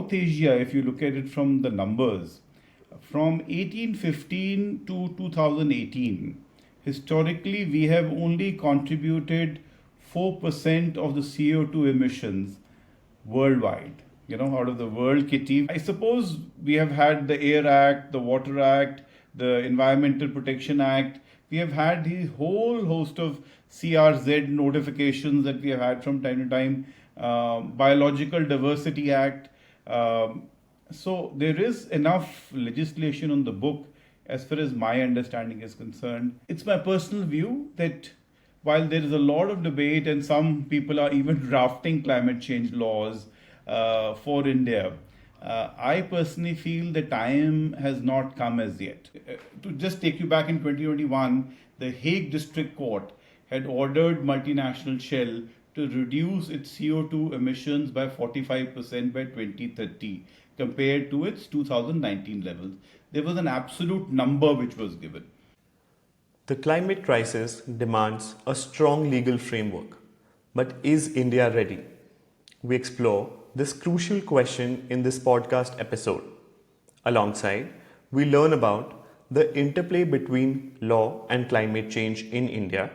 South Asia, if you look at it from the numbers, from 1815 to 2018, historically we have only contributed 4% of the CO2 emissions worldwide, out of the world kitty. I suppose we have had the Air Act, the Water Act, the Environmental Protection Act. We have had the whole host of CRZ notifications that we have had from time to time, Biological Diversity Act. So there is enough legislation on the book as far as my understanding is concerned. It's my personal view that while there is a lot of debate and some people are even drafting climate change laws for India, I personally feel the time has not come as yet. To just take you back in 2021, the Hague District Court had ordered multinational Shell to reduce its CO2 emissions by 45% by 2030 compared to its 2019 levels. There was an absolute number which was given. The climate crisis demands a strong legal framework. But is India ready? We explore this crucial question in this podcast episode. Alongside, we learn about the interplay between law and climate change in India,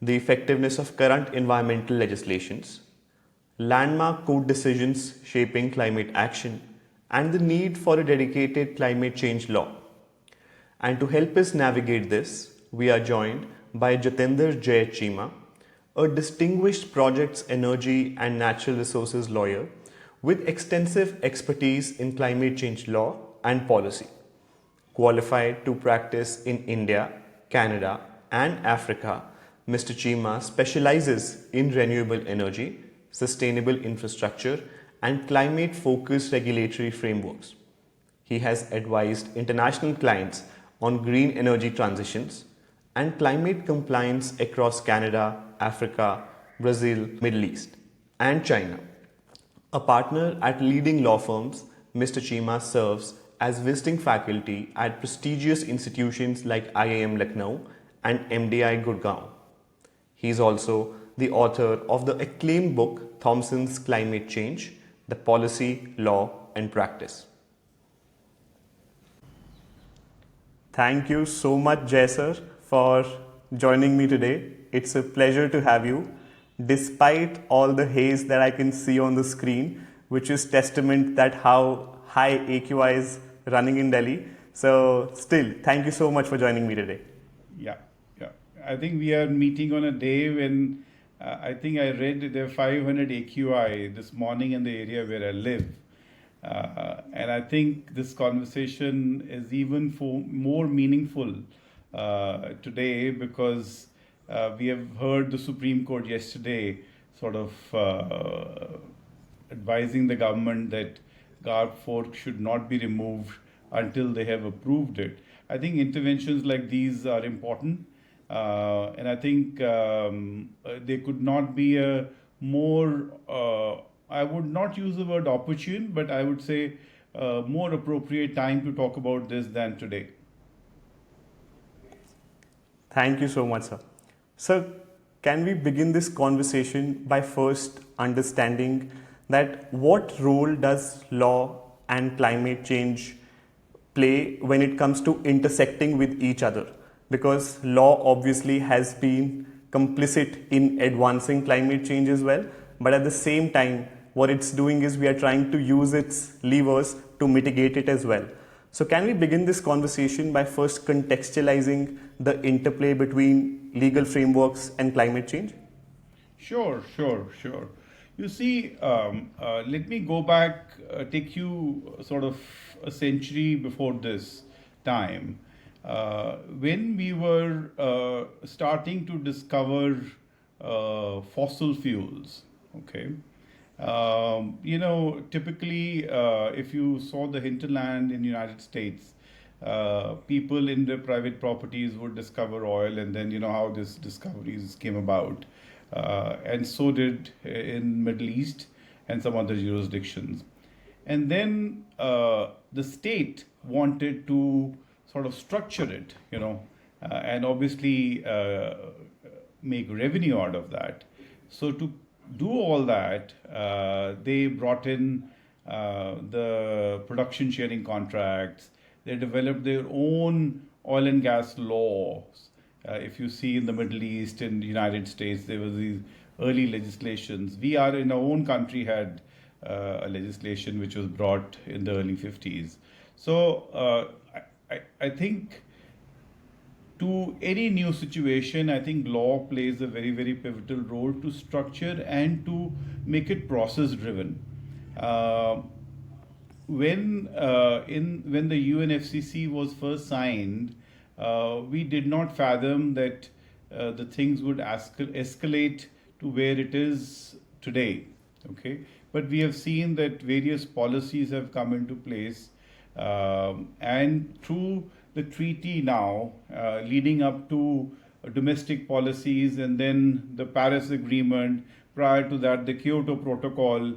the effectiveness of current environmental legislations, landmark court decisions shaping climate action, and the need for a dedicated climate change law. And to help us navigate this, we are joined by Jatinder Cheema, a distinguished projects, energy and natural resources lawyer with extensive expertise in climate change law and policy. Qualified to practice in India, Canada and Africa, Mr. Cheema specializes in renewable energy, sustainable infrastructure and climate-focused regulatory frameworks. He has advised international clients on green energy transitions and climate compliance across Canada, Africa, Brazil, Middle East, and China. A partner at leading law firms, Mr. Cheema serves as visiting faculty at prestigious institutions like IIM Lucknow and MDI Gurgaon. He is also the author of the acclaimed book Thompson's Climate Change, The Policy, Law and Practice. Thank you so much, Jay sir, for joining me today. It's a pleasure to have you, despite all the haze that I can see on the screen, which is testament that how high AQI is running in Delhi. So still, thank you so much for joining me today. Yeah. I think we are meeting on a day when I think I read there are 500 AQI this morning in the area where I live. And I think this conversation is even more meaningful today because we have heard the Supreme Court yesterday sort of advising the government that Garb Fort should not be removed until they have approved it. I think interventions like these are important. And I think there could not be a more, I would not use the word opportune, but I would say more appropriate time to talk about this than today. Thank you so much, sir. Sir, can we begin this conversation by first understanding that what role does law and climate change play when it comes to intersecting with each other? Because law obviously has been complicit in advancing climate change as well, but at the same time, what it's doing is we are trying to use its levers to mitigate it as well. So can we begin this conversation by first contextualizing the interplay between legal frameworks and climate change? Sure. You see, let me go back, take you sort of a century before this time. When we were starting to discover fossil fuels, okay, typically if you saw the hinterland in the United States, people in their private properties would discover oil, and then how these discoveries came about, and so did in Middle East and some other jurisdictions. And then the state wanted to sort of structure it, and obviously make revenue out of that. So to do all that, they brought in the production sharing contracts. They developed their own oil and gas laws. If you see in the Middle East and the United States, there was these early legislations. We are in our own country had a legislation which was brought in the early 50s. So I think to any new situation, I think law plays a very, very pivotal role to structure and to make it process driven. When the UNFCCC was first signed, we did not fathom that the things would escalate to where it is today. Okay, but we have seen that various policies have come into place, and through the treaty now, leading up to domestic policies, and then the Paris Agreement. Prior to that, the Kyoto Protocol.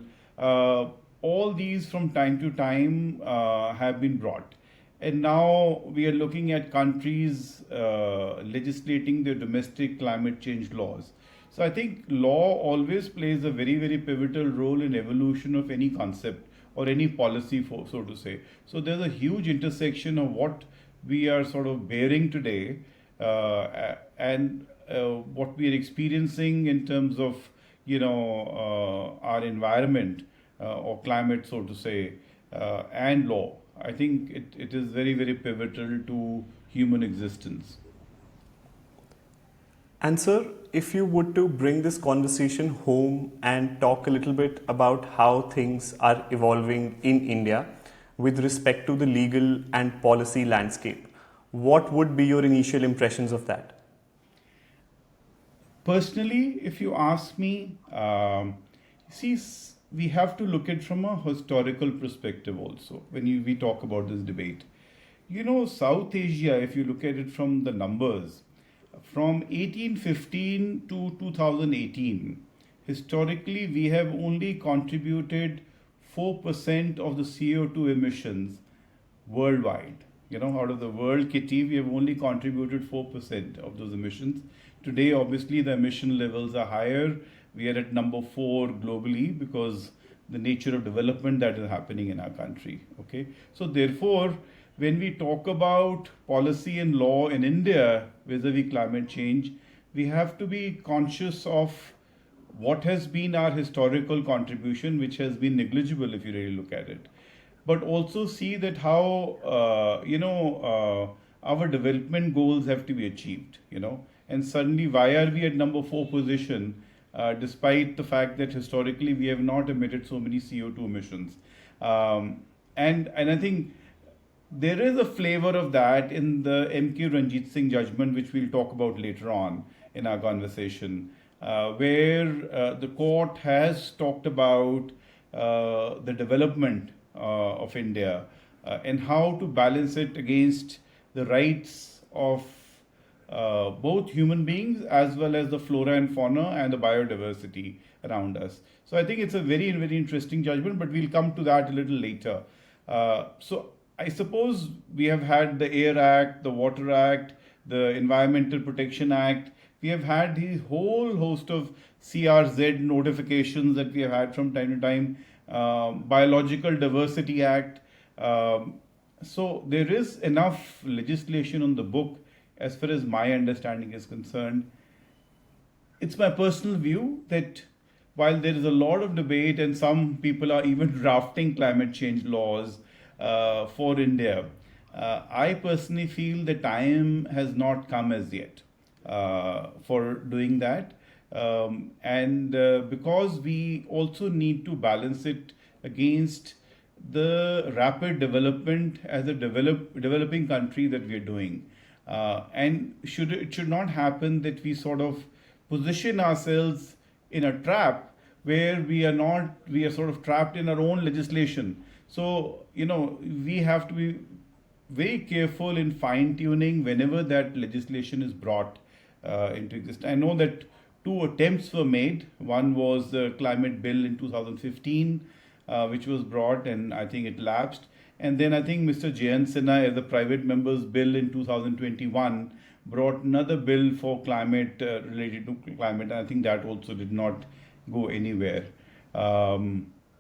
All these from time to time have been brought. And now we are looking at countries legislating their domestic climate change laws. So I think law always plays a very, very pivotal role in evolution of any concept or any policy, so to say. So there's a huge intersection of what we are sort of bearing today and what we are experiencing in terms of our environment or climate, so to say, and law. I think it is very, very pivotal to human existence. And sir, if you would to bring this conversation home and talk a little bit about how things are evolving in India with respect to the legal and policy landscape, what would be your initial impressions of that? Personally, if you ask me, we have to look at from a historical perspective also when we talk about this debate. South Asia, if you look at it from the numbers, from 1815 to 2018, historically we have only contributed 4% of the CO2 emissions worldwide. Out of the world kitty, we have only contributed 4% of those emissions. Today, obviously, the emission levels are higher. We are at number 4 globally because the nature of development that is happening in our country. Okay, so therefore, when we talk about policy and law in India vis-a-vis climate change, we have to be conscious of what has been our historical contribution, which has been negligible if you really look at it. But also see that how our development goals have to be achieved. And suddenly, why are we at number 4 position, despite the fact that historically we have not emitted so many CO2 emissions? And I think there is a flavor of that in the MK Ranjitsinh judgment, which we'll talk about later on in our conversation, where the court has talked about the development of India and how to balance it against the rights of both human beings as well as the flora and fauna and the biodiversity around us. So I think it's a very, very interesting judgment, but we'll come to that a little later. So I suppose we have had the Air Act, the Water Act, the Environmental Protection Act. We have had the whole host of CRZ notifications that we have had from time to time. Biological Diversity Act. So there is enough legislation on the book as far as my understanding is concerned. It's my personal view that while there is a lot of debate and some people are even drafting climate change laws for India, I personally feel the time has not come as yet for doing that. And because we also need to balance it against the rapid development as a developing country that we are doing. And it should not happen that we sort of position ourselves in a trap where we are sort of trapped in our own legislation. So, we have to be very careful in fine tuning whenever that legislation is brought into existence. I know that 2 attempts were made. One was the climate bill in 2015, which was brought, and I think it lapsed. And then I think Mr. Jayant Sinha, as the private member's bill in 2021, brought another bill for climate related to climate, and I think that also did not go anywhere.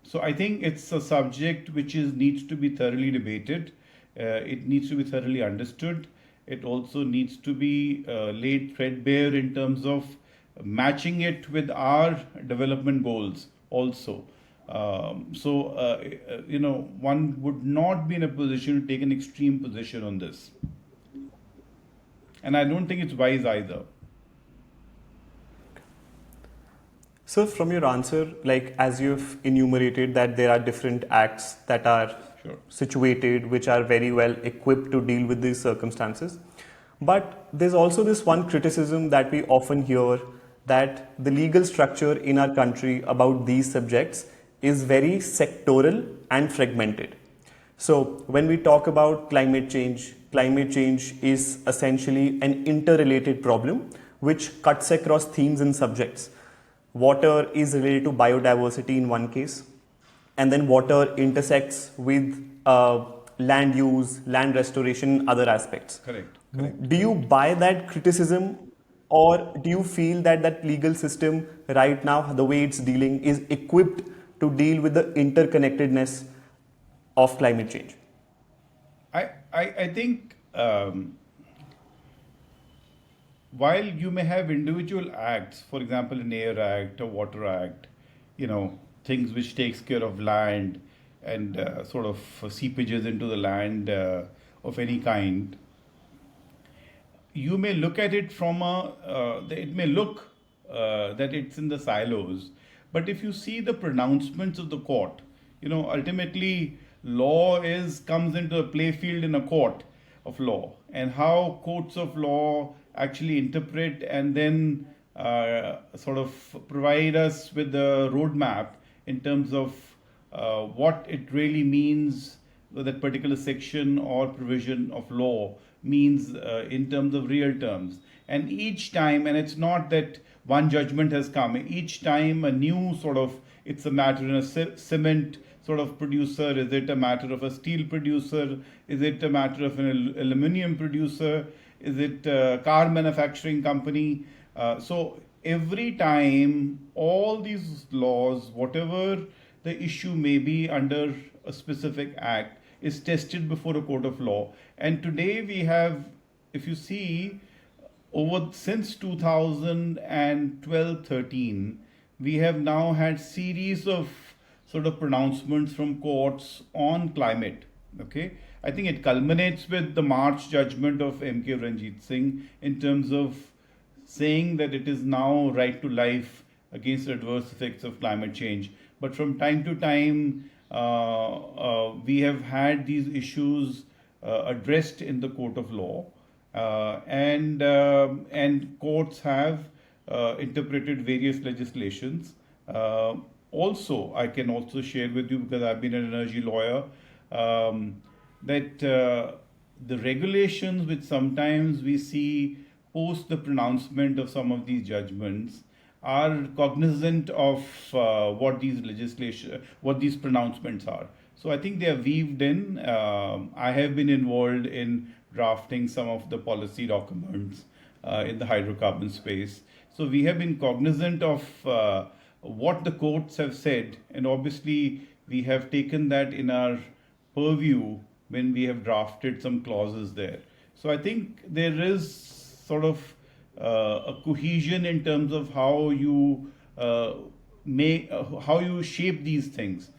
So I think it's a subject which needs to be thoroughly debated. It needs to be thoroughly understood. It also needs to be laid threadbare in terms of matching it with our development goals also. One would not be in a position to take an extreme position on this. And I don't think it's wise either. So, from your answer, like as you've enumerated that there are different acts that are Sure. situated, which are very well equipped to deal with these circumstances. But there's also this one criticism that we often hear that the legal structure in our country about these subjects is very sectoral and fragmented. So, when we talk about climate change is essentially an interrelated problem which cuts across themes and subjects. Water is related to biodiversity in one case, and then water intersects with land use, land restoration, other aspects. Correct. Do you buy that criticism, or do you feel that that legal system right now, the way it's dealing, is equipped to deal with the interconnectedness of climate change? I think while you may have individual acts, for example, an air act, a water act, things which takes care of land and sort of seepages into the land of any kind, you may look at it from it may look that it's in the silos, but if you see the pronouncements of the court, ultimately law comes into a play field in a court of law, and how courts of law actually interpret and then sort of provide us with the roadmap in terms of what it really means, that particular section or provision of law means in terms of real terms. And each time, and it's not that one judgment has come, each time a new sort of, it's a matter in a cement sort of producer, is it a matter of a steel producer, is it a matter of an aluminium producer, is it a car manufacturing company? So every time all these laws, whatever the issue may be under a specific act, is tested before a court of law. And today we have, if you see, since 2012-13, we have now had series of sort of pronouncements from courts on climate. Okay, I think it culminates with the March judgment of MK Ranjitsinh in terms of saying that it is now right to life against adverse effects of climate change. But from time to time, we have had these issues addressed in the court of law, and courts have interpreted various legislations. Also, I can also share with you, because I've been an energy lawyer, that the regulations which sometimes we see post the pronouncement of some of these judgments are cognizant of what these pronouncements are. So I think they are weaved in. I have been involved in drafting some of the policy documents in the hydrocarbon space. So we have been cognizant of what the courts have said, and obviously we have taken that in our purview when we have drafted some clauses there. So I think there is sort of a cohesion in terms of how you shape these things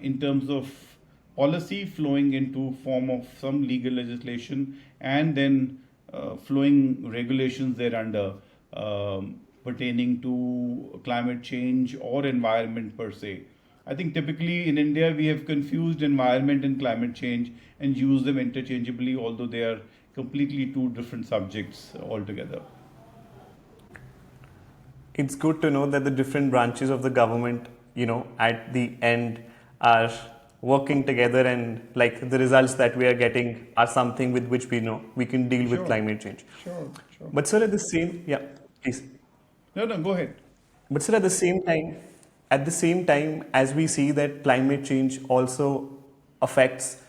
in terms of policy flowing into form of some legal legislation, and then flowing regulations thereunder pertaining to climate change or environment per se. I think typically in India we have confused environment and climate change and use them interchangeably, although they are completely two different subjects altogether. It's good to know that the different branches of the government, at the end are working together, and like the results that we are getting are something with which we know we can deal with climate change. Sure. But sir, at the same, please. No, go ahead. But sir, at the same time, as we see that climate change also affects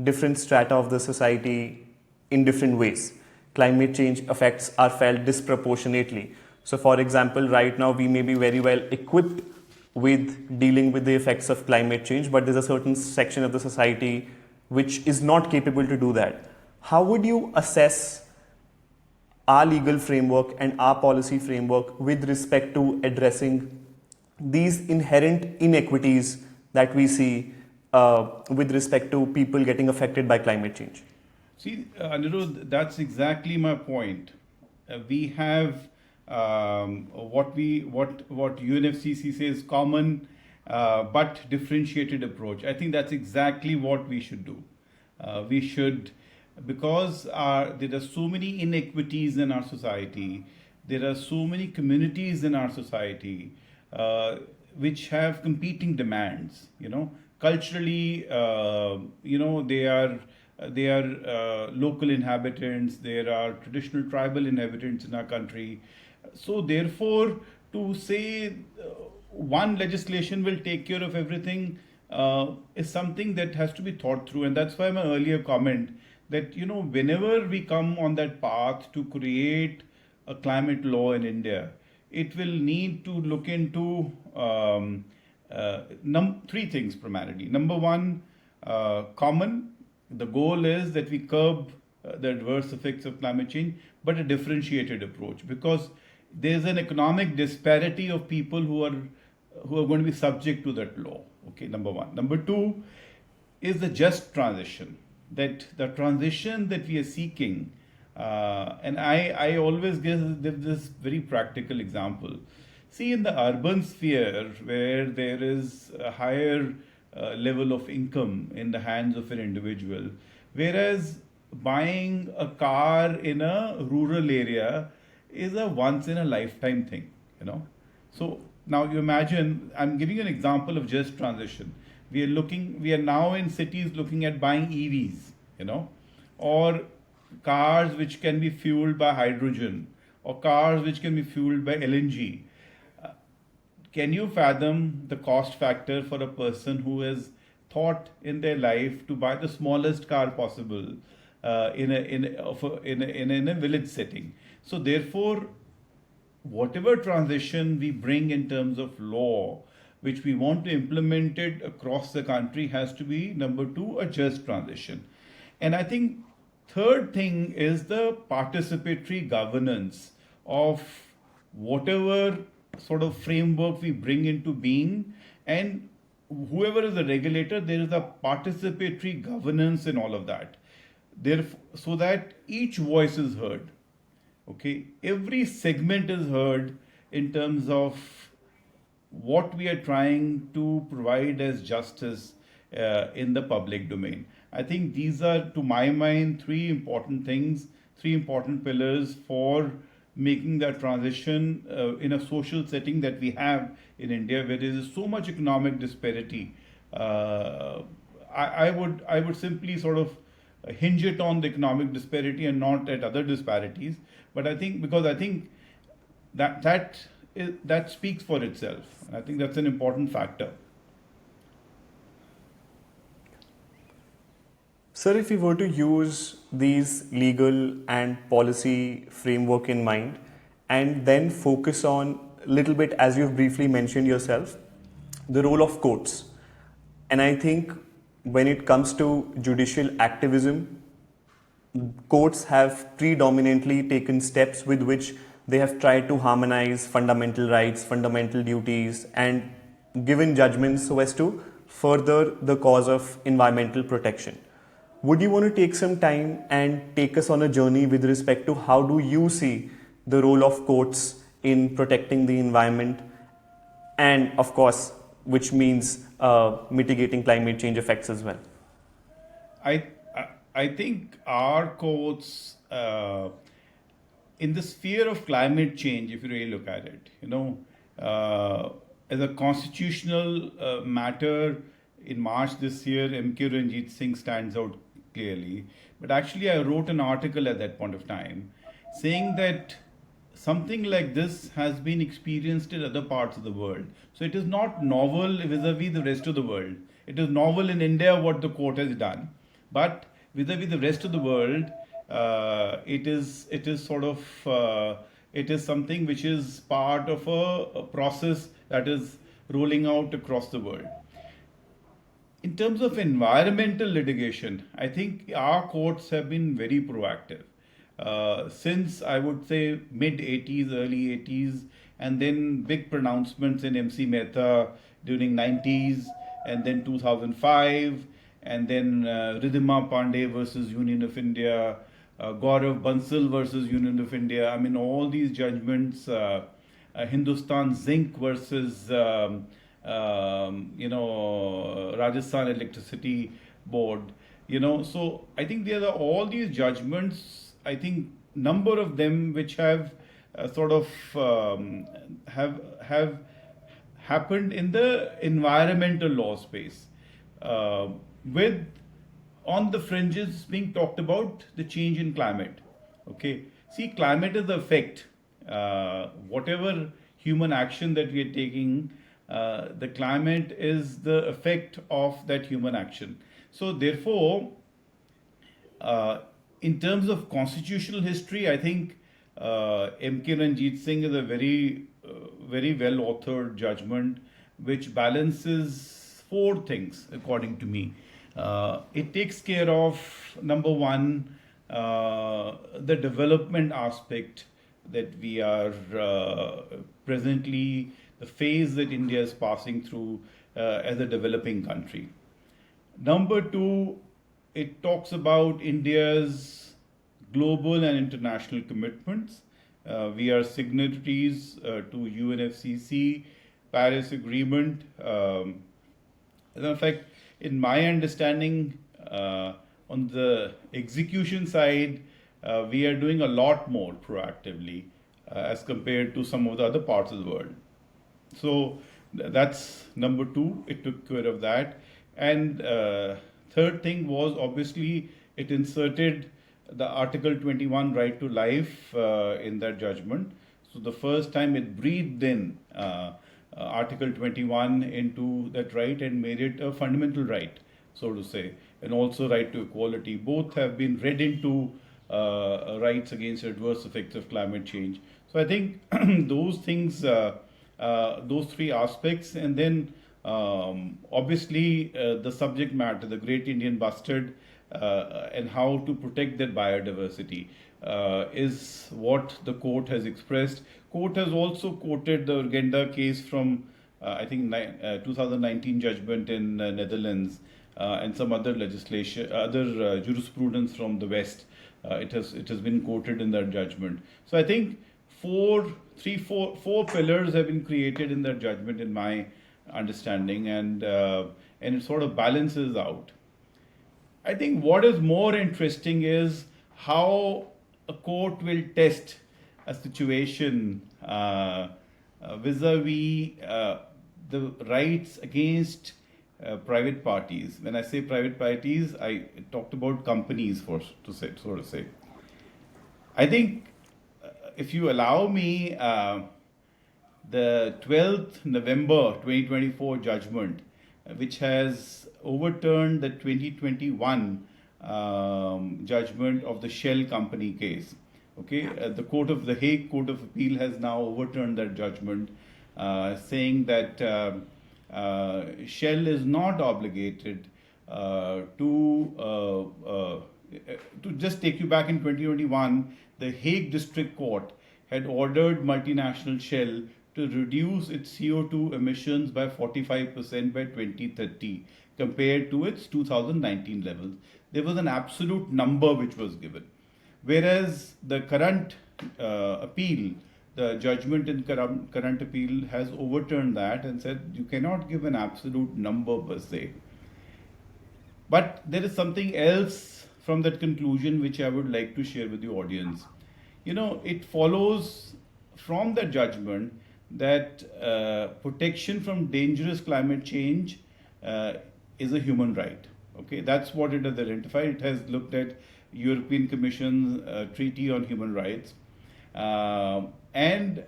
different strata of the society in different ways. Climate change effects are felt disproportionately. So for example, right now we may be very well equipped with dealing with the effects of climate change, but there's a certain section of the society which is not capable to do that. How would you assess our legal framework and our policy framework with respect to addressing these inherent inequities that we see with respect to people getting affected by climate change? See, Anirudh, that's exactly my point. We have what UNFCCC says common but differentiated approach. I think that's exactly what we should do. We should, because there are so many inequities in our society, there are so many communities in our society which have competing demands. Culturally, they are local inhabitants. There are traditional tribal inhabitants in our country. So therefore, to say one legislation will take care of everything is something that has to be thought through. And that's why my earlier comment that, whenever we come on that path to create a climate law in India, it will need to look into three things primarily. Number one, common. The goal is that we curb the adverse effects of climate change, but a differentiated approach, because there's an economic disparity of people who are going to be subject to that law. Okay, number one. Number two is the just transition. That the transition that we are seeking, and I always give this very practical example. See, in the urban sphere where there is a higher level of income in the hands of an individual, whereas buying a car in a rural area is a once in a lifetime thing. So now you imagine, I'm giving you an example of just transition. We are now in cities looking at buying EVs, or cars which can be fueled by hydrogen, or cars which can be fueled by LNG. Can you fathom the cost factor for a person who has thought in their life to buy the smallest car possible in a village setting? So therefore, whatever transition we bring in terms of law, which we want to implement it across the country, has to be, number two, a just transition. And I think third thing is the participatory governance of whatever sort of framework we bring into being, and whoever is the regulator, there is a participatory governance in all of that. So that each voice is heard. Okay, every segment is heard in terms of what we are trying to provide as justice in the public domain. I think these are, to my mind, three important things, three important pillars for making that transition in a social setting that we have in India, where there is so much economic disparity. I would simply sort of hinge it on the economic disparity and not at other disparities. But I think that speaks for itself. I think that's an important factor. Sir, if we were to use these legal and policy framework in mind and then focus on a little bit, as you've briefly mentioned yourself, the role of courts. And I think when it comes to judicial activism, courts have predominantly taken steps with which they have tried to harmonize fundamental rights, fundamental duties, and given judgments so as to further the cause of environmental protection. Would you want to take some time and take us on a journey with respect to how do you see the role of courts in protecting the environment, and of course, which means mitigating climate change effects as well? I think our courts, in the sphere of climate change, if you really look at it, as a constitutional matter, in March this year, MK Ranjitsinh stands out clearly. But actually, I wrote an article at that point of time saying that something like this has been experienced in other parts of the world. So it is not novel vis-a-vis the rest of the world. It is novel in India what the court has done, but vis-a-vis the rest of the world, it is something which is part of a process that is rolling out across the world. In terms of environmental litigation, I think our courts have been very proactive. Since I would say mid 80s, early 80s, and then big pronouncements in MC Mehta during 90s, and then 2005, and then Ridhima Pandey versus Union of India, Gaurav Bansal versus Union of India. I mean, all these judgments, Hindustan Zinc versus Rajasthan Electricity Board. So I think there are all these judgments. I think number of them which have have happened in the environmental law space, with on the fringes being talked about the change in climate. Okay, see, climate is the effect. Whatever human action that we are taking, the climate is the effect of that human action. So therefore, in terms of constitutional history, I think MK Ranjitsinh is a very well authored judgment which balances four things, according to me. It takes care of, number one, the development aspect that we are presently, the phase that India is passing through as a developing country. Number two, it talks about India's global and international commitments. We are signatories to UNFCCC, Paris Agreement. As a matter of fact, in my understanding, on the execution side, we are doing a lot more proactively as compared to some of the other parts of the world. So that's number two. It took care of that. And third thing was, obviously it inserted the Article 21 right to life in that judgment. So the first time it breathed in Article 21 into that right and made it a fundamental right, so to say, and also right to equality. Both have been read into rights against adverse effects of climate change. So I think those things, those three aspects, and then obviously the subject matter, the Great Indian Bustard, and how to protect that biodiversity is what the court has expressed. Court has also quoted the Urgenda case from I think 2019 judgment in Netherlands, and some other legislation, other jurisprudence from the West. It has been quoted in that judgment. So I think four pillars have been created in that judgment, in my understanding, and it sort of balances out. I think what is more interesting is how a court will test a situation vis-a-vis the rights against private parties. When I say private parties, I talked about companies, so to say. I think if you allow me, the 12th November 2024 judgment, which has overturned the 2021 judgment of the Shell company case. Okay, the Hague Court of Appeal has now overturned that judgment, saying that Shell is not obligated to just take you back in 2021. The Hague District Court had ordered multinational Shell to reduce its CO2 emissions by 45% by 2030 compared to its 2019 levels. There was an absolute number which was given. Whereas the current appeal, the judgment in current appeal has overturned that and said you cannot give an absolute number per se. But there is something else from that conclusion which I would like to share with the audience. It follows from the judgment that protection from dangerous climate change is a human right. Okay, that's what it has identified. It has looked at European Commission's Treaty on Human Rights. And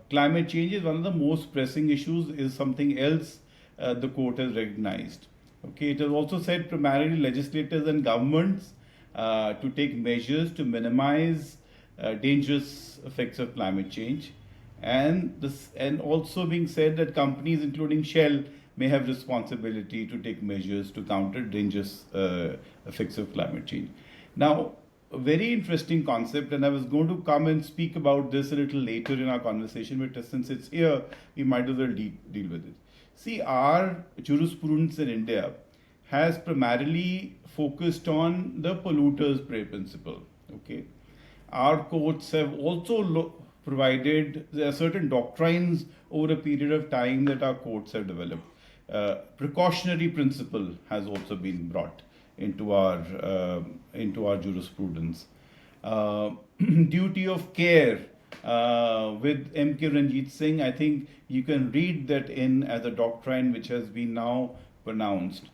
climate change is one of the most pressing issues, is something else the court has recognized. Okay, it has also said primarily legislators and governments to take measures to minimize dangerous effects of climate change. and also being said that companies, including Shell, may have responsibility to take measures to counter dangerous effects of climate change. Now, a very interesting concept, and I was going to come and speak about this a little later in our conversation, but since it's here, we might as well deal with it. See, our jurisprudence in India has primarily focused on the polluter's pay principle. Okay, our courts have also provided there are certain doctrines over a period of time that our courts have developed. Precautionary principle has also been brought into our jurisprudence. Duty of care with MK Ranjitsinh, I think you can read that in as a doctrine which has been now pronounced.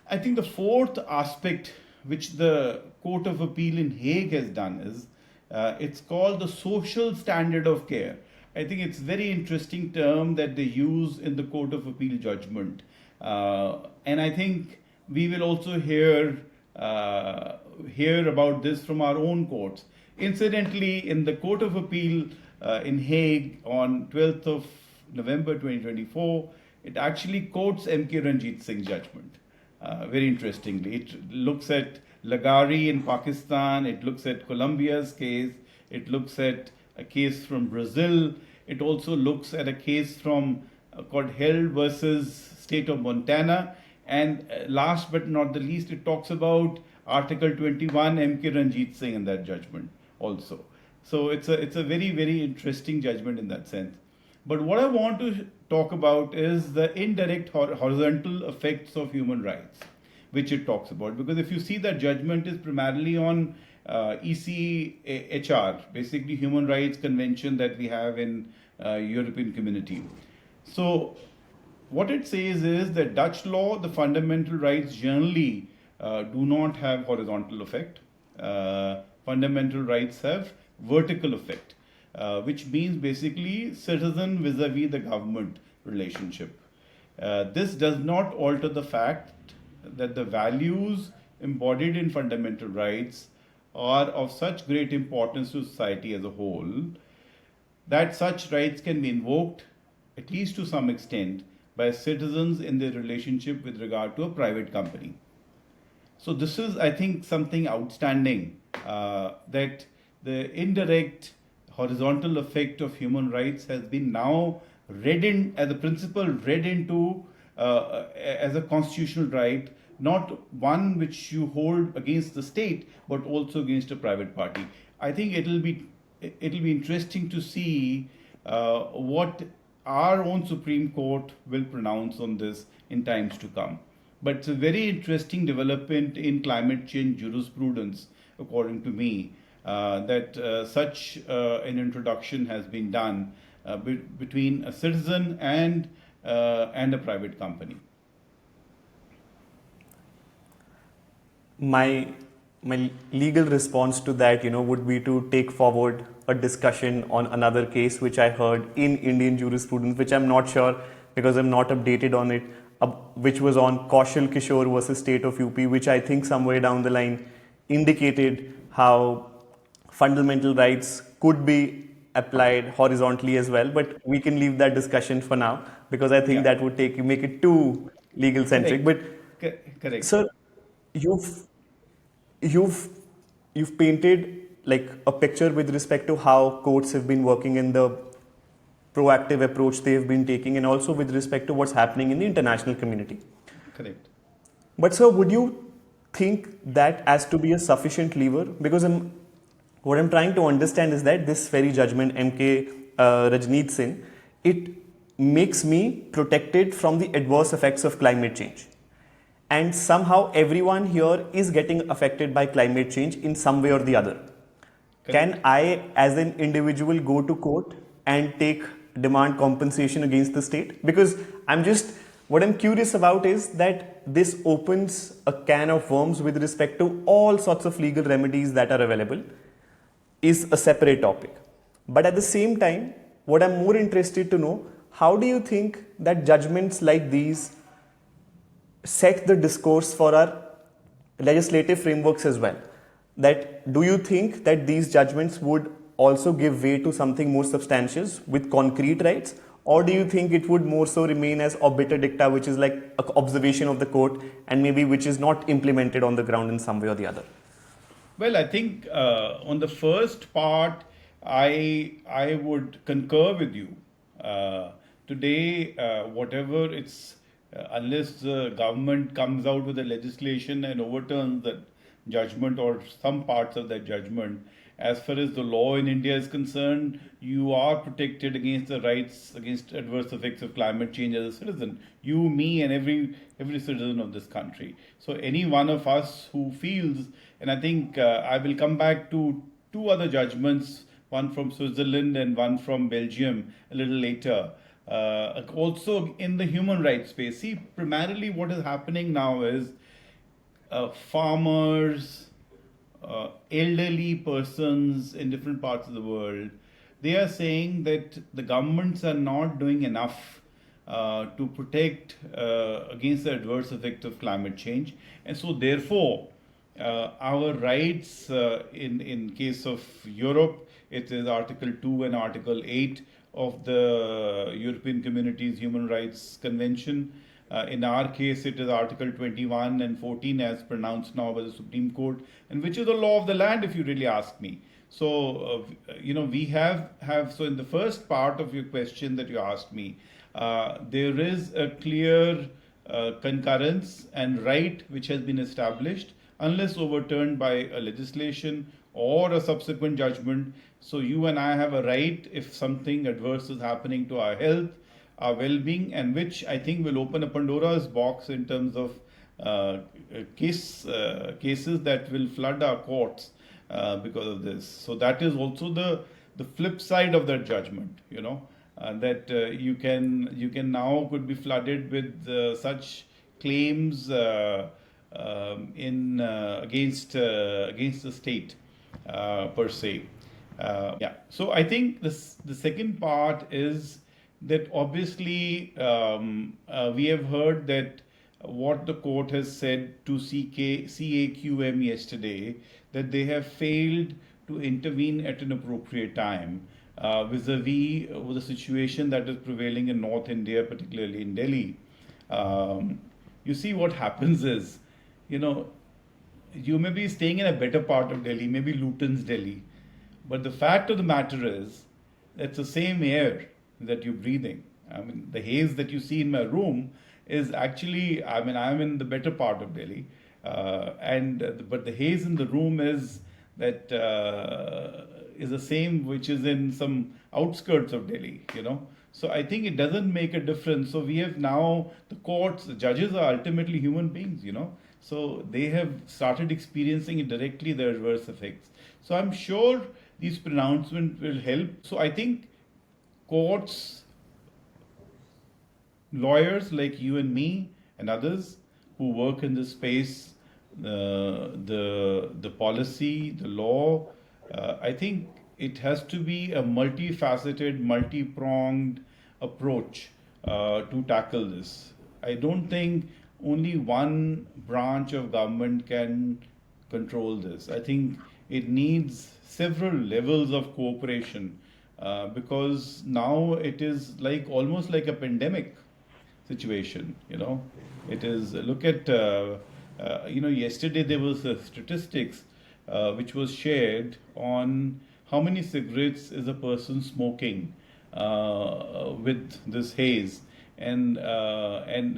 I think the fourth aspect which the Court of Appeal in Hague has done is it's called the social standard of care. I think it's very interesting term that they use in the Court of Appeal judgment, and I think we will also hear about this from our own courts. Incidentally, in the Court of Appeal in Hague on 12th of November 2024, it actually quotes MK Ranjitsinh judgment. Very interestingly, it looks at Lagari in Pakistan, it looks at Colombia's case, it looks at a case from Brazil, it also looks at a case from called Held versus State of Montana, and last but not the least, it talks about Article 21 MK Ranjitsinh in that judgment also. So it's a very, very interesting judgment in that sense. But what I want to talk about is the indirect horizontal effects of human rights, which it talks about. Because if you see that judgment is primarily on ECHR, basically Human Rights Convention that we have in European Community. So what it says is that Dutch law, the fundamental rights generally do not have horizontal effect. Fundamental rights have vertical effect. Which means basically citizen vis-a-vis the government relationship. This does not alter the fact that the values embodied in fundamental rights are of such great importance to society as a whole that such rights can be invoked, at least to some extent, by citizens in their relationship with regard to a private company. So this is, I think, something outstanding, that the indirect horizontal effect of human rights has been now read in as a principle, read into as a constitutional right, not one which you hold against the state, but also against a private party. I think it'll be interesting to see what our own Supreme Court will pronounce on this in times to come. But it's a very interesting development in climate change jurisprudence, according to me, that such an introduction has been done between a citizen and a private company. My legal response to that, would be to take forward a discussion on another case which I heard in Indian jurisprudence, which I'm not sure because I'm not updated on it, which was on Kaushal Kishore versus State of UP, which I think somewhere down the line indicated how fundamental rights could be applied horizontally as well. But we can leave that discussion for now because I think that would make it too legal centric. But correct, sir, you've painted like a picture with respect to how courts have been working in the proactive approach they have been taking, and also with respect to what's happening in the international community. Correct. But sir, would you think that as to be a sufficient lever? Because what I'm trying to understand is that this very judgment, MK Ranjitsinh, it makes me protected from the adverse effects of climate change. And somehow everyone here is getting affected by climate change in some way or the other. Correct. Can I, as an individual, go to court and demand compensation against the state? Because what I'm curious about is that this opens a can of worms with respect to all sorts of legal remedies that are available, is a separate topic. But at the same time, what I'm more interested to know, how do you think that judgments like these set the discourse for our legislative frameworks as well? That do you think that these judgments would also give way to something more substantial with concrete rights? Or do you think it would more so remain as obiter dicta, which is like an observation of the court and maybe which is not implemented on the ground in some way or the other? Well, I think on the first part, I would concur with you. Today, whatever it's unless the government comes out with a legislation and overturns that judgment or some parts of that judgment, as far as the law in India is concerned, you are protected against the rights against adverse effects of climate change as a citizen. You, me, and every citizen of this country. So any one of us who feels, and I think I will come back to two other judgments, one from Switzerland and one from Belgium a little later. Also in the human rights space. See, primarily what is happening now is farmers, elderly persons in different parts of the world, they are saying that the governments are not doing enough to protect against the adverse effect of climate change. And so therefore, our rights in case of Europe, it is Article 2 and Article 8 of the European Community's Human Rights Convention. In our case, it is Article 21 and 14 as pronounced now by the Supreme Court, and which is the law of the land, if you really ask me. So, we have, so in the first part of your question that you asked me, there is a clear concurrence and right which has been established, unless overturned by a legislation or a subsequent judgment. So you and I have a right if something adverse is happening to our health, our well-being, and which I think will open a Pandora's box in terms of cases that will flood our courts because of this. So that is also the flip side of that judgment, that you can now could be flooded with such claims against the state per se. So I think the second part is that obviously we have heard that what the court has said to CAQM yesterday, that they have failed to intervene at an appropriate time vis-a-vis the situation that is prevailing in North India, particularly in Delhi. You see, what happens is, you may be staying in a better part of Delhi, maybe Luton's Delhi, but the fact of the matter is, it's the same air that you're breathing. I mean, the haze that you see in my room is actually, I'm in the better part of Delhi, but the haze in the room is the same which is in some outskirts of Delhi, So I think it doesn't make a difference. So we have now, the courts, the judges are ultimately human beings, So they have started experiencing it directly, the adverse effects. So I'm sure these pronouncements will help. So I think courts, lawyers like you and me and others who work in this space, the policy, the law, I think it has to be a multifaceted, multi-pronged approach to tackle this. I don't think only one branch of government can control this. I think it needs several levels of cooperation because now it is almost like a pandemic situation, It is, look at, yesterday there was a statistics which was shared on how many cigarettes is a person smoking with this haze. And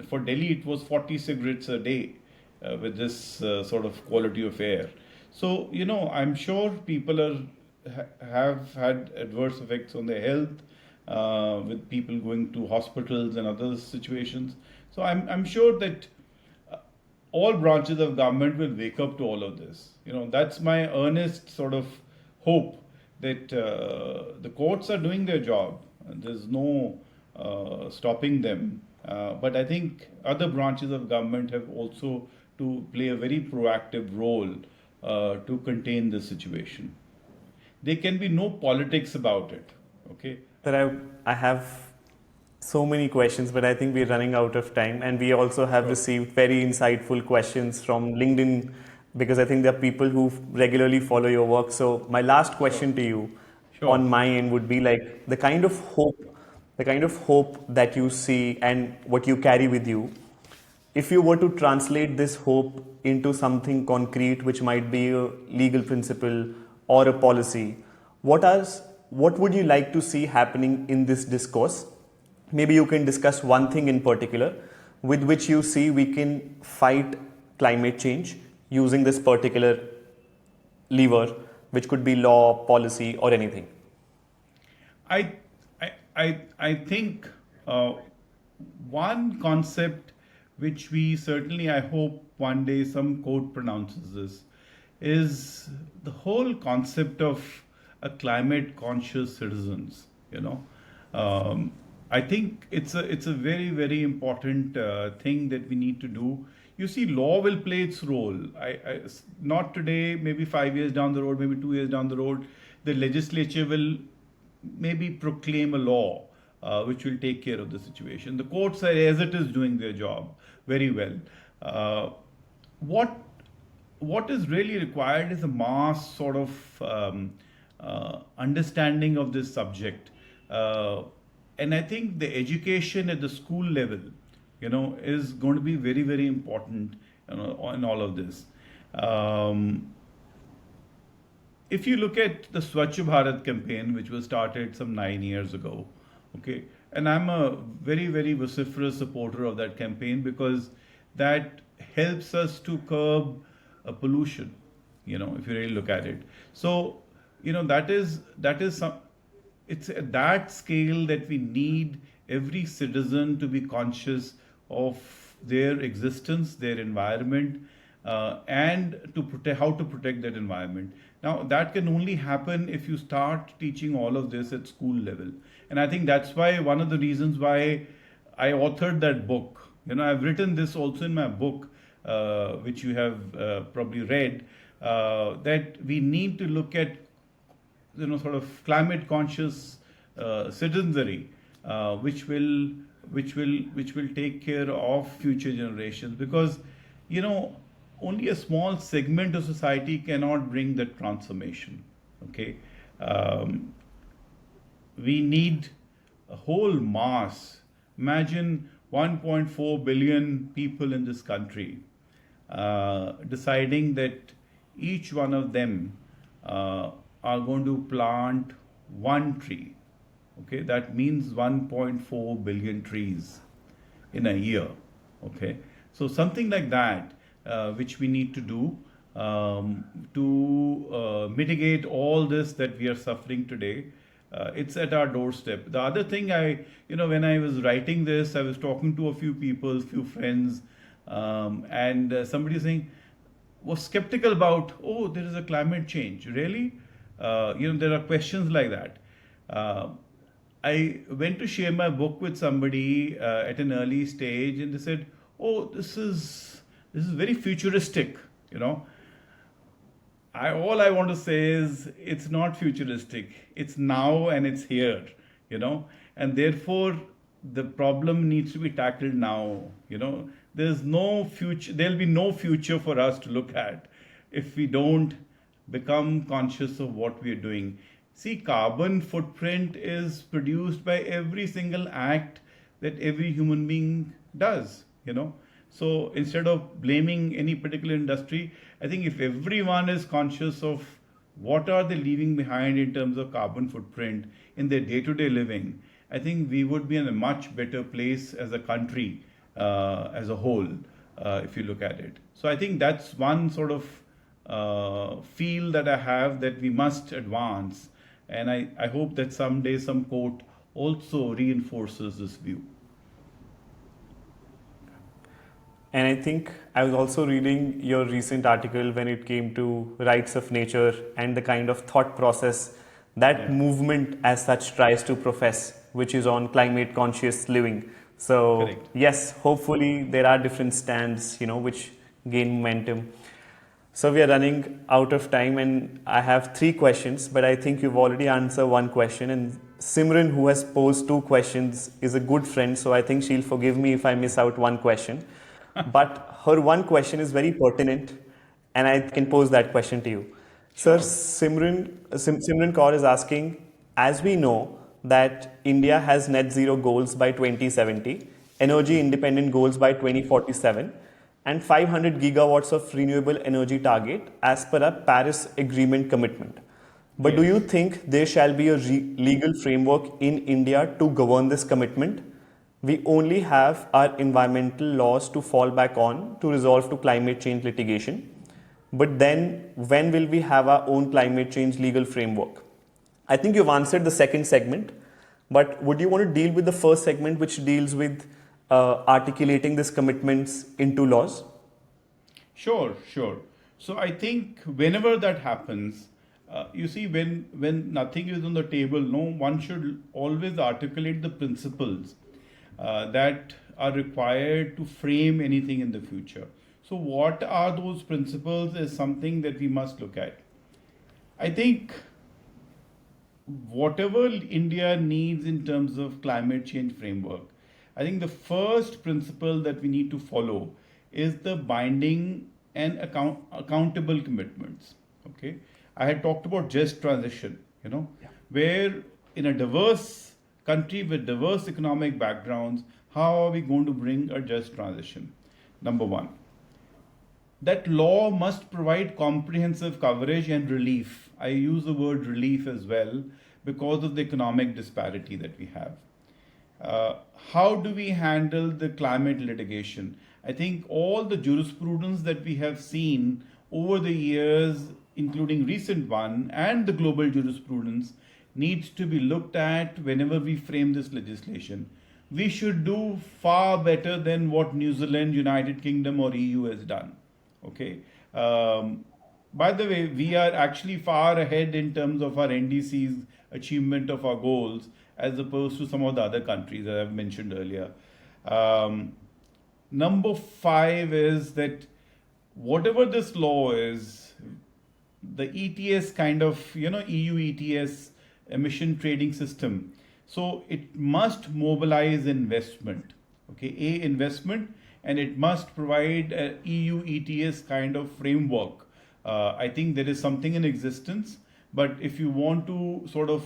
for Delhi, it was 40 cigarettes a day with this sort of quality of air. So, I'm sure people have had adverse effects on their health with people going to hospitals and other situations. So I'm sure that all branches of government will wake up to all of this. That's my earnest sort of hope that the courts are doing their job. There's no stopping them. But I think other branches of government have also to play a very proactive role to contain this situation. There can be no politics about it. Okay. Sir, I have so many questions, but I think we're running out of time. And we also have received very insightful questions from LinkedIn, because I think there are people who regularly follow your work. So my last question to you, on my end would be like the kind of hope that you see and what you carry with you. If you were to translate this hope into something concrete, which might be a legal principle or a policy, what would you like to see happening in this discourse? Maybe you can discuss one thing in particular with which you see we can fight climate change using this particular lever, which could be law, policy, or anything. I, I think one concept which we certainly, I hope one day some court pronounces this, is the whole concept of a climate conscious citizens. I think it's a very important thing that we need to do. You see, law will play its role. Not today, maybe 5 years down the road, maybe 2 years down the road, the legislature will maybe proclaim a law which will take care of the situation. The courts are, as it is, doing their job very well. What is really required is a mass sort of understanding of this subject. And I think the education at the school level, is going to be very important, in all of this. If you look at the Swachh Bharat campaign, which was started some 9 years ago, okay, and I'm a very vociferous supporter of that campaign because that helps us to curb pollution, if you really look at it. So, that is some. It's at that scale that we need every citizen to be conscious of their existence, their environment, and to protect how to protect that environment. Now, that can only happen if you start teaching all of this at school level. And I think that's why one of the reasons why I authored that book. I've written this also in my book, which you have probably read, that we need to look at sort of climate conscious citizenry, which will take care of future generations, because only a small segment of society cannot bring that transformation. Okay, we need a whole mass. Imagine 1.4 billion people in this country deciding that each one of them are going to plant one tree. Okay, that means 1.4 billion trees in a year. Okay, so something like that, which we need to do to mitigate all this that we are suffering today. It's at our doorstep. The other thing, when I was writing this, I was talking to a few people, few friends, and somebody saying was skeptical about, oh, there is a climate change. Really? There are questions like that. I went to share my book with somebody at an early stage, and they said, "Oh, this is very futuristic." All I want to say is it's not futuristic. It's now and it's here. And therefore the problem needs to be tackled now. There's no future. There'll be no future for us to look at if we don't become conscious of what we are doing. See, carbon footprint is produced by every single act that every human being does. So instead of blaming any particular industry, I think if everyone is conscious of what are they leaving behind in terms of carbon footprint in their day-to-day living, I think we would be in a much better place as a country as a whole, if you look at it. So I think that's one sort of feel that I have, that we must advance. And I hope that someday some court also reinforces this view. And I think I was also reading your recent article when it came to rights of nature and the kind of thought process that movement as such tries to profess, which is on climate conscious living. So Correct. Yes, hopefully there are different stands, which gain momentum. So we are running out of time, and I have 3 questions, but I think you've already answered one question. And Simran, who has posed 2 questions, is a good friend, so I think she'll forgive me if I miss out one question. But her one question is very pertinent, and I can pose that question to you. Sir, Simran Kaur is asking, As we know that India has net zero goals by 2070, energy independent goals by 2047, and 500 gigawatts of renewable energy target as per a Paris Agreement commitment. But do Yes. you think there shall be a legal framework in India to govern this commitment? We only have our environmental laws to fall back on to resolve to climate change litigation. But then, when will we have our own climate change legal framework? I think you've answered the second segment, but would you want to deal with the first segment, which deals with articulating these commitments into laws? Sure, sure. So I think whenever that happens, you see, when nothing is on the table, no one should always articulate the principles that are required to frame anything in the future. So what are those principles is something that we must look at. I think whatever India needs in terms of climate change framework, I think the first principle that we need to follow is the binding and accountable commitments. Okay, I had talked about just transition, where in a diverse country with diverse economic backgrounds, how are we going to bring a just transition? Number one, that law must provide comprehensive coverage and relief. I use the word relief as well because of the economic disparity that we have. How do we handle the climate litigation? I think all the jurisprudence that we have seen over the years, including recent one and the global jurisprudence, needs to be looked at whenever we frame this legislation. We should do far better than what New Zealand, United Kingdom, or EU has done. Okay. By the way, we are actually far ahead in terms of our NDC's achievement of our goals as opposed to some of the other countries that I've mentioned earlier. Number five is that whatever this law is, the ETS kind of, EU ETS emission trading system. So it must mobilize investment. Okay, investment, and it must provide a EU ETS kind of framework. I think there is something in existence, but if you want to sort of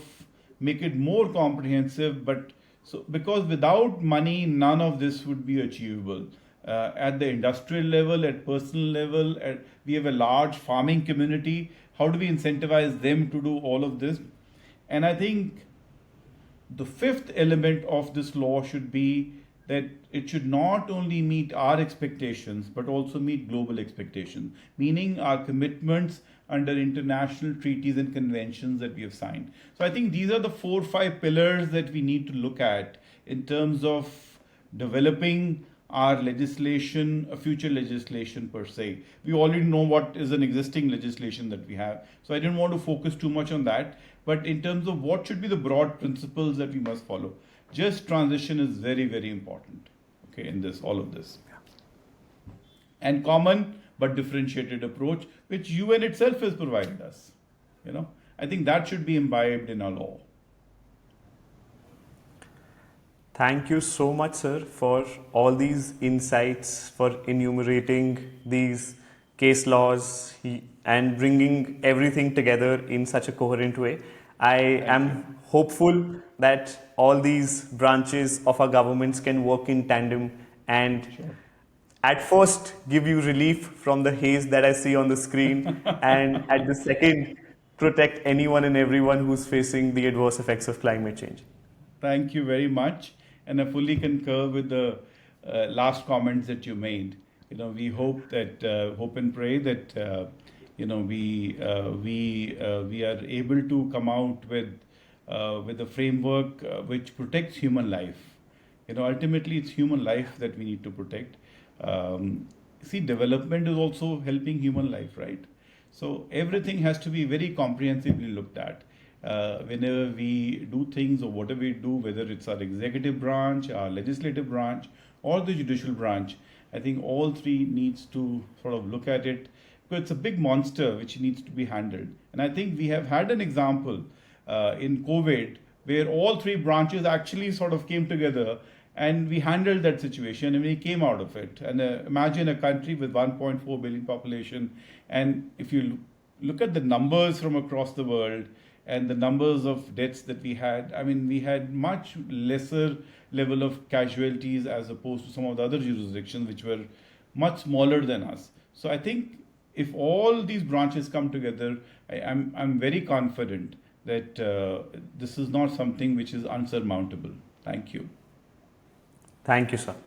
make it more comprehensive, but so because without money, none of this would be achievable. At the industrial level, at personal level, we have a large farming community. How do we incentivize them to do all of this? And I think the fifth element of this law should be that it should not only meet our expectations but also meet global expectations, meaning our commitments under international treaties and conventions that we have signed. So I think these are the 4 or 5 pillars that we need to look at in terms of developing our legislation, a future legislation per se. We already know what is an existing legislation that we have. So I didn't want to focus too much on that. But in terms of what should be the broad principles that we must follow, just transition is very, very important. Okay, in this, all of this. And common but differentiated approach, which UN itself has provided us. I think that should be imbibed in our law. Thank you so much, sir, for all these insights, for enumerating these case laws and bringing everything together in such a coherent way. I am hopeful that all these branches of our governments can work in tandem and at first give you relief from the haze that I see on the screen, and at the second, protect anyone and everyone who's facing the adverse effects of climate change. Thank you very much. And I fully concur with the last comments that you made. We hope and pray that we are able to come out with a framework which protects human life. Ultimately, it's human life that we need to protect. See, development is also helping human life, right? So everything has to be very comprehensively looked at. Whenever we do things or whatever we do, whether it's our executive branch, our legislative branch, or the judicial branch, I think all three needs to sort of look at it, because it's a big monster which needs to be handled. And I think we have had an example in COVID where all three branches actually sort of came together and we handled that situation and we came out of it. And imagine a country with 1.4 billion population, and if you look at the numbers from across the world, and the numbers of deaths that we had, I mean, we had much lesser level of casualties as opposed to some of the other jurisdictions which were much smaller than us. So I think if all these branches come together, I'm very confident that this is not something which is unsurmountable. Thank you. Thank you, sir.